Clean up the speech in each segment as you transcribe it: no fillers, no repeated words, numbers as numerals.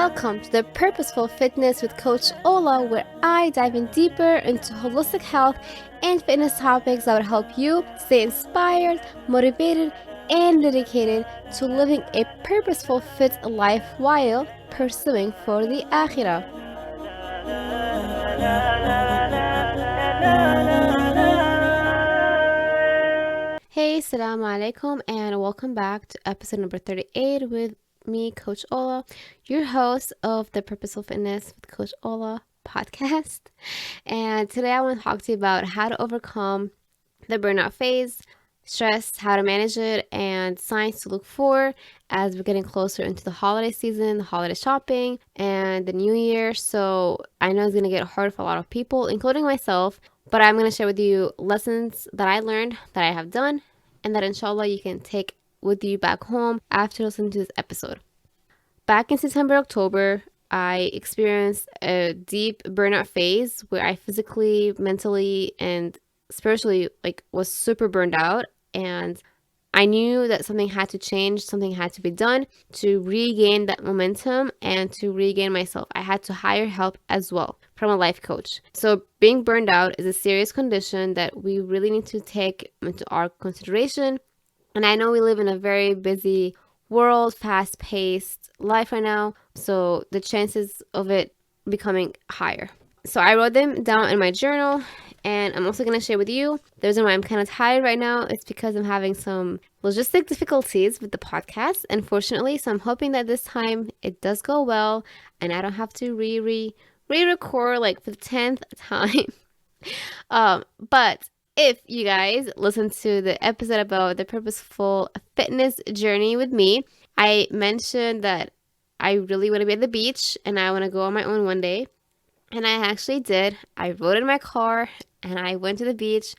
Welcome to the Purposeful Fitness with Coach Ola, where I dive in deeper into holistic health and fitness topics that would help you stay inspired, motivated, and dedicated to living a purposeful fit life while pursuing for the Akhirah. Hey, Assalamu alaikum, and welcome back to episode number 38 with me, Coach Ola, your host of the Purposeful Fitness with Coach Ola podcast. And today I want to talk to you about how to overcome the burnout phase, stress, how to manage it, and signs to look for as we're getting closer into the holiday season, the holiday shopping, and the new year. So I know it's going to get hard for a lot of people, including myself, but I'm going to share with you lessons that I learned, that I have done, and that inshallah you can take with you back home after listening to this episode. Back in September, October, I experienced a deep burnout phase where I physically, mentally, and spiritually was super burned out, and I knew that something had to change, something had to be done to regain that momentum and to regain myself. I had to hire help as well from a life coach. So being burned out is a serious condition that we really need to take into our consideration. And I know we live in a very busy world, fast-paced life right now, so the chances of it becoming higher. So I wrote them down in my journal, and I'm also going to share with you. The reason why I'm kind of tired right now is because I'm having some logistic difficulties with the podcast, unfortunately. So I'm hoping that this time it does go well, and I don't have to re-record for the 10th time. But if you guys listen to the episode about the purposeful fitness journey with me, I mentioned that I really want to be at the beach and I want to go on my own one day. And I actually did. I rode in my car and I went to the beach.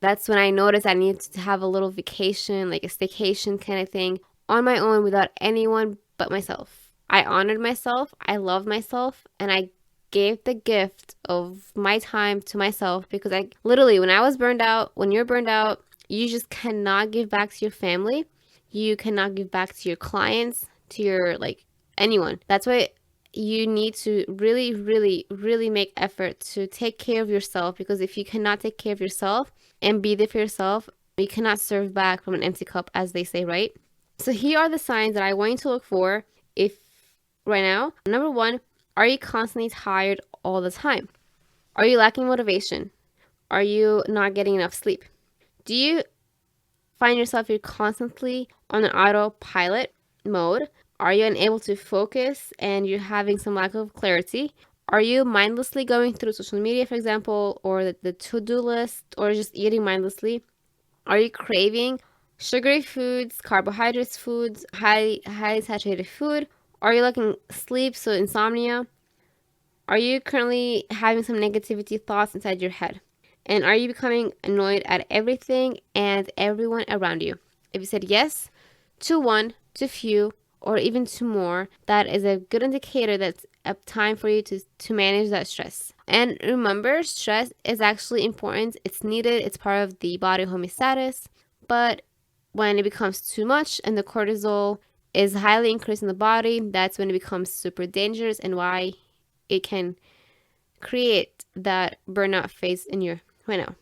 That's when I noticed I needed to have a little vacation, like a staycation kind of thing, on my own without anyone but myself. I honored myself, I loved myself, and I gave the gift of my time to myself because I literally, when I was burned out, when you're burned out, you just cannot give back to your family. You cannot give back to your clients, to your anyone. That's why you need to really, really, really make effort to take care of yourself, because if you cannot take care of yourself and be there for yourself, you cannot serve back from an empty cup, as they say, right? So here are the signs that I want you to look for if right now. Number one, are you constantly tired all the time? Are you lacking motivation? Are you not getting enough sleep? Do you find yourself you're constantly on an autopilot mode? Are you unable to focus and you're having some lack of clarity? Are you mindlessly going through social media, for example, or the to-do list, or just eating mindlessly? Are you craving sugary foods, carbohydrates foods, highly saturated food? Are you lacking sleep, so insomnia? Are you currently having some negativity thoughts inside your head? And are you becoming annoyed at everything and everyone around you? If you said yes to one, to few, or even to more, that is a good indicator that's a time for you to manage that stress. And remember, stress is actually important. It's needed. It's part of the body homeostasis. But when it becomes too much and the cortisol is highly increased in the body, that's when it becomes super dangerous and why it can create that burnout phase in you right now.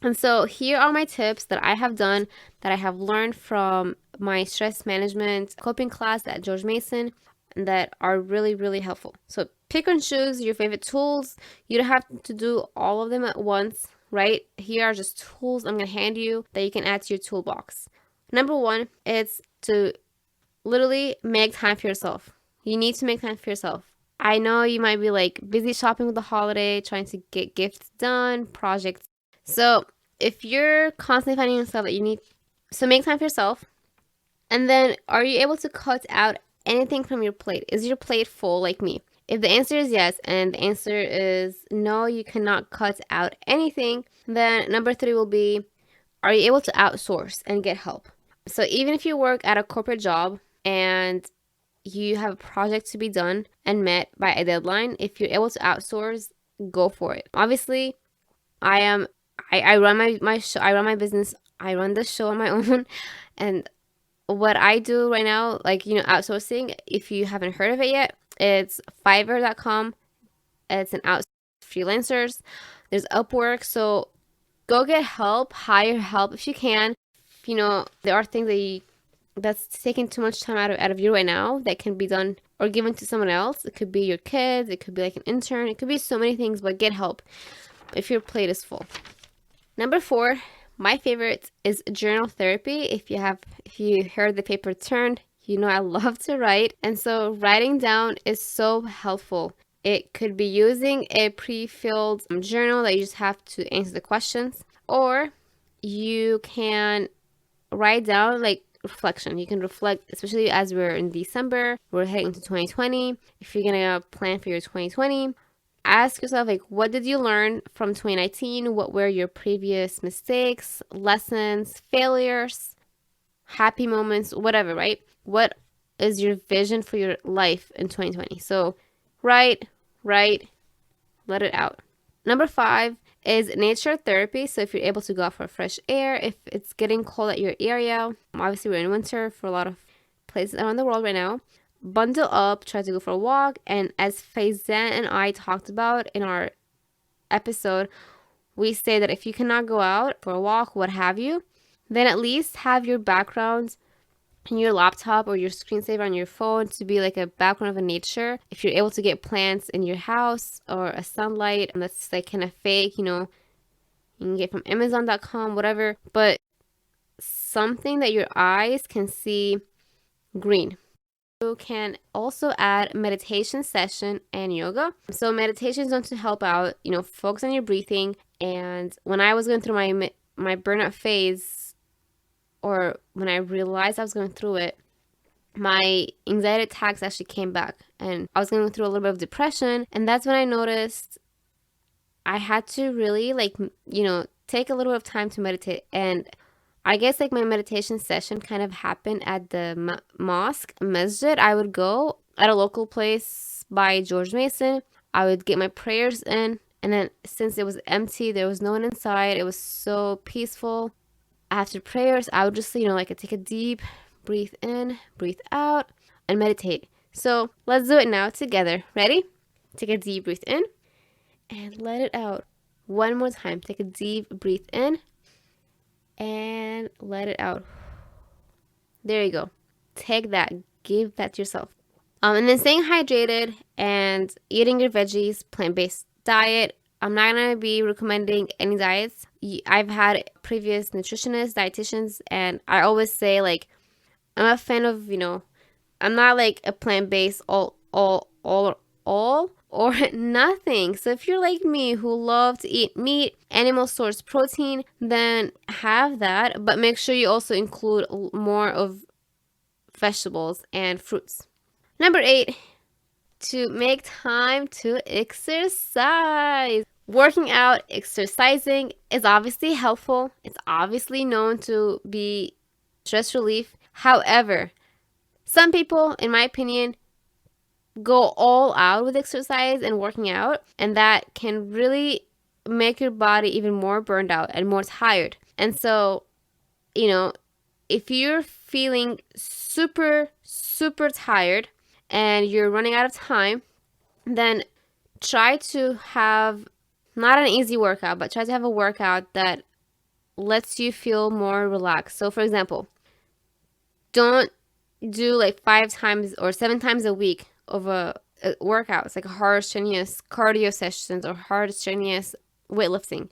And so here are my tips that I have done, that I have learned from my stress management coping class at George Mason, that are really, really helpful. So pick and choose your favorite tools. You don't have to do all of them at once, right? Here are just tools I'm going to hand you that you can add to your toolbox. Number one is to literally make time for yourself. You need to make time for yourself. I know you might be busy shopping with the holiday, trying to get gifts done, projects. So if you're constantly finding yourself that you need, so make time for yourself. And then, are you able to cut out anything from your plate? Is your plate full like me? If the answer is yes, and the answer is no, you cannot cut out anything, then number three will be, are you able to outsource and get help? So even if you work at a corporate job and you have a project to be done and met by a deadline, if you're able to outsource, go for it. Obviously, I run my show, I run my business, I run the show on my own, and what I do right now, like, outsourcing, if you haven't heard of it yet, it's Fiverr.com. It's an outsourcing freelancers. There's Upwork. So go get help, hire help if you can. There are things that's taking too much time out of you right now that can be done or given to someone else. It could be your kids. It could be like an intern. It could be so many things, but get help if your plate is full. Number 4, my favorite is journal therapy. If you heard the paper turned, I love to write. And so writing down is so helpful. It could be using a pre-filled journal that you just have to answer the questions, or you can write down like reflection. You can reflect, especially as we're in December, we're heading into 2020. If you're gonna plan for your 2020, ask yourself, like, what did you learn from 2019? What were your previous mistakes, lessons, failures, happy moments, whatever, right? What is your vision for your life in 2020? So write, let it out. Number 5 is nature therapy. So if you're able to go out for fresh air, if it's getting cold at your area, obviously we're in winter for a lot of places around the world right now, bundle up, try to go for a walk. And as Faizan and I talked about in our episode, we say that if you cannot go out for a walk, what have you, then at least have your background in your laptop or your screensaver on your phone to be like a background of a nature. If you're able to get plants in your house or a sunlight that's like kind of fake, you can get from Amazon.com, whatever, but something that your eyes can see green. You can also add meditation session and yoga. So meditation is going to help out, focus on your breathing. And when I was going through my burnout phase, or when I realized I was going through it, my anxiety attacks actually came back, and I was going through a little bit of depression. And that's when I noticed I had to really take a little bit of time to meditate. And I guess like my meditation session kind of happened at the masjid. I would go at a local place by George Mason. I would get my prayers in, and then since it was empty, there was no one inside, it was so peaceful. After prayers, I would just, take a deep breathe in, breathe out, and meditate. So let's do it now together. Ready? Take a deep breath in and let it out. One more time. Take a deep breath in and let it out. There you go. Take that. Give that to yourself. And then staying hydrated and eating your veggies, plant-based diet. I'm not going to be recommending any diets. I've had previous nutritionists, dietitians, and I always say, like, I'm a fan of, I'm not like a plant-based all or nothing. So if you're like me who love to eat meat, animal source protein, then have that. But make sure you also include more of vegetables and fruits. Number 8, to make time to exercise. Working out, exercising is obviously helpful. It's obviously known to be stress relief. However, some people, in my opinion, go all out with exercise and working out, and that can really make your body even more burned out and more tired. And so, if you're feeling super, super tired and you're running out of time, then try to have not an easy workout, but try to have a workout that lets you feel more relaxed. So for example, don't do like 5 times or 7 times a week of a workouts, like hard strenuous cardio sessions or hard strenuous weightlifting.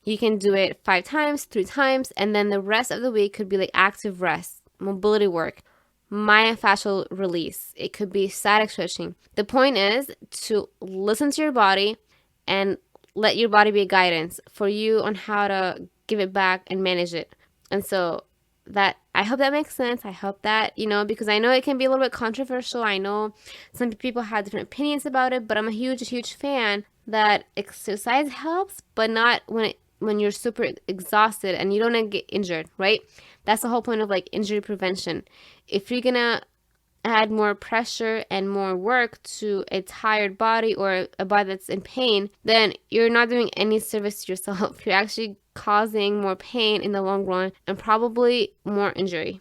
You can do it 5 times, 3 times, and then the rest of the week could be like active rest, mobility work, myofascial release. It could be static stretching. The point is to listen to your body and let your body be a guidance for you on how to give it back and manage it. And so that, I hope that makes sense. I hope that, because I know it can be a little bit controversial. I know some people have different opinions about it, but I'm a huge fan that exercise helps, but not when you're super exhausted and you don't get injured, right? That's the whole point of like injury prevention. If you're gonna add more pressure and more work to a tired body or a body that's in pain, then you're not doing any service to yourself. You're actually causing more pain in the long run and probably more injury.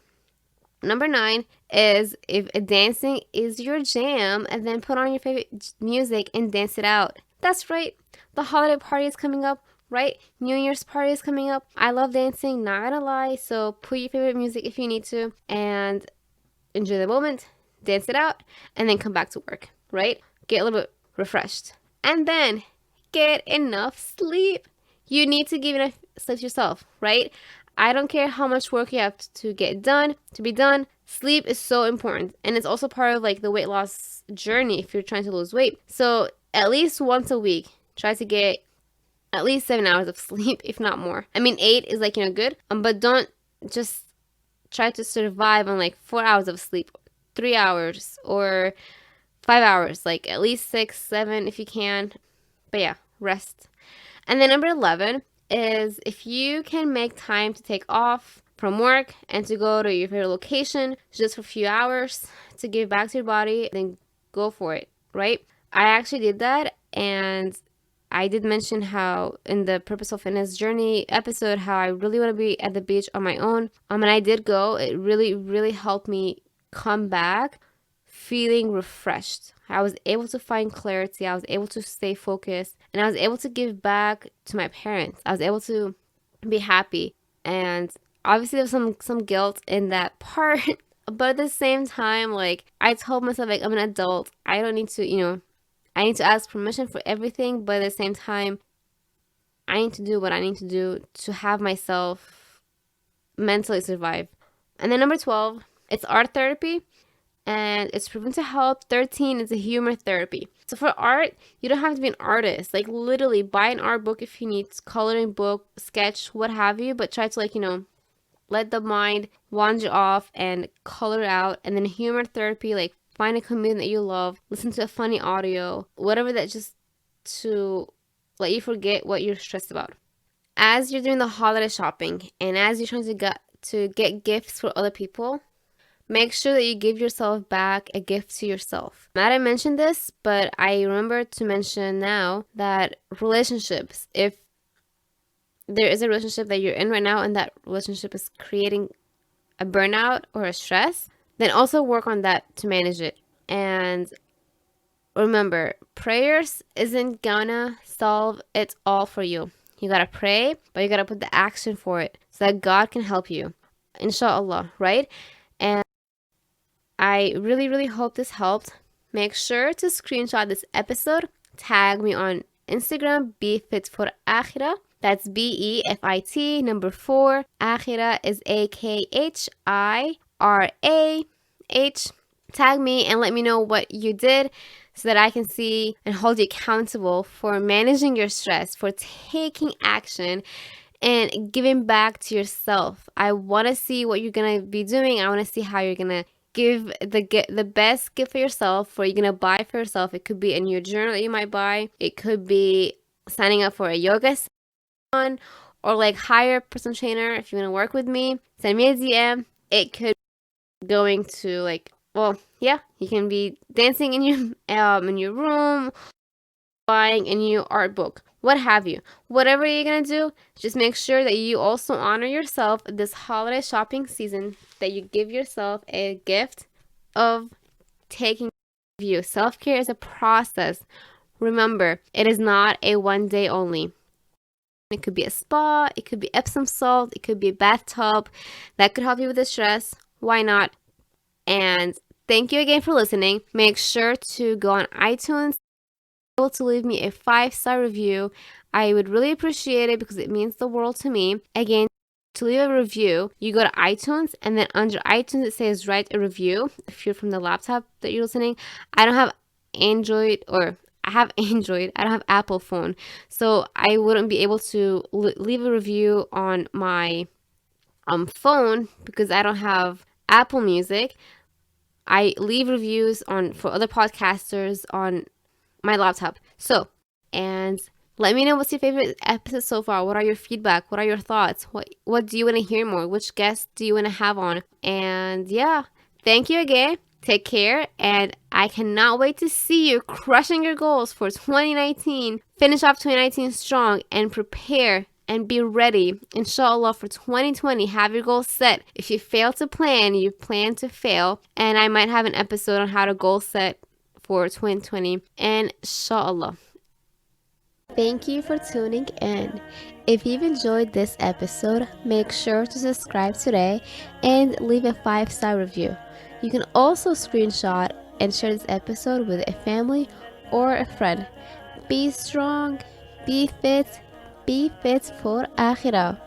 Number 9 is if dancing is your jam, and then put on your favorite music and dance it out. That's right. The holiday party is coming up, right? New Year's party is coming up. I love dancing, not gonna lie. So put your favorite music if you need to and enjoy the moment, dance it out, and then come back to work, right? Get a little bit refreshed. And then get enough sleep. You need to give enough sleep to yourself, right? I don't care how much work you have to get done, to be done. Sleep is so important. And it's also part of like the weight loss journey if you're trying to lose weight. So at least once a week, try to get at least 7 hours of sleep, if not more. I mean, 8 is like, good. But don't just try to survive on like 4 hours of sleep, 3 hours or 5 hours, like at least 6, 7 if you can. But yeah, rest. And then number 11 is if you can make time to take off from work and to go to your favorite location just for a few hours to give back to your body, then go for it, right? I actually did that, and I did mention how in the Purposeful Fitness Journey episode how I really want to be at the beach on my own. And I did go. It really, really helped me come back feeling refreshed. I was able to find clarity. I was able to stay focused, and I was able to give back to my parents. I was able to be happy, and obviously there was some guilt in that part, but at the same time, like I told myself, like I'm an adult. I don't need to, I need to ask permission for everything, but at the same time, I need to do what I need to do to have myself mentally survive. And then number 12, it's art therapy. And it's proven to help. 13 is a humor therapy. So for art, you don't have to be an artist. Like literally buy an art book if you need, coloring book, sketch, what have you. But try to let the mind wander off and color out. And then humor therapy, like find a comedian that you love, listen to a funny audio, whatever that just to let you forget what you're stressed about. As you're doing the holiday shopping and as you're trying to get gifts for other people, make sure that you give yourself back a gift to yourself. I didn't mention this, but I remember to mention now that relationships, if there is a relationship that you're in right now and that relationship is creating a burnout or a stress, then also work on that to manage it. And remember, prayers isn't gonna solve it all for you. You gotta pray, but you gotta put the action for it so that God can help you. Inshallah, right? And I really, really hope this helped. Make sure to screenshot this episode. Tag me on Instagram, BeFitForAkhira. That's BEFIT, number 4. Akhira is AKHIRAH. Tag me and let me know what you did so that I can see and hold you accountable for managing your stress, for taking action, and giving back to yourself. I want to see what you're going to be doing. I want to see how you're going to give the best gift for yourself, or you're going to buy for yourself. It could be a new journal that you might buy. It could be signing up for a yoga session, or like hire a personal trainer. If you want to work with me, send me a DM. It could be going to you can be dancing in your room, buying a new art book, what have you. Whatever you're going to do, just make sure that you also honor yourself this holiday shopping season, that you give yourself a gift of taking care of you. Self-care is a process. Remember, it is not a one day only. It could be a spa, it could be Epsom salt, it could be a bathtub. That could help you with the stress. Why not? And thank you again for listening. Make sure to go on iTunes to leave me a 5-star review. I would really appreciate it because it means the world to me. Again, to leave a review, you go to iTunes, and then under iTunes it says write a review. If you're from the laptop that you're listening, I don't have Android, or I have Android, I don't have Apple phone, so I wouldn't be able to leave a review on my phone because I don't have Apple Music. I leave reviews for other podcasters on my laptop. So, and let me know what's your favorite episode so far. What are your feedback? What are your thoughts? What do you want to hear more? Which guests do you want to have on? And yeah, thank you again. Take care, and I cannot wait to see you crushing your goals for 2019. Finish off 2019 strong and prepare and be ready, inshallah, for 2020. Have your goals set. If you fail to plan, you plan to fail. And I might have an episode on how to goal set for 2020. And inshallah. Thank you for tuning in. If you've enjoyed this episode, make sure to subscribe today and leave a 5-star review. You can also screenshot and share this episode with a family or a friend. Be strong, be fit for Akhirah.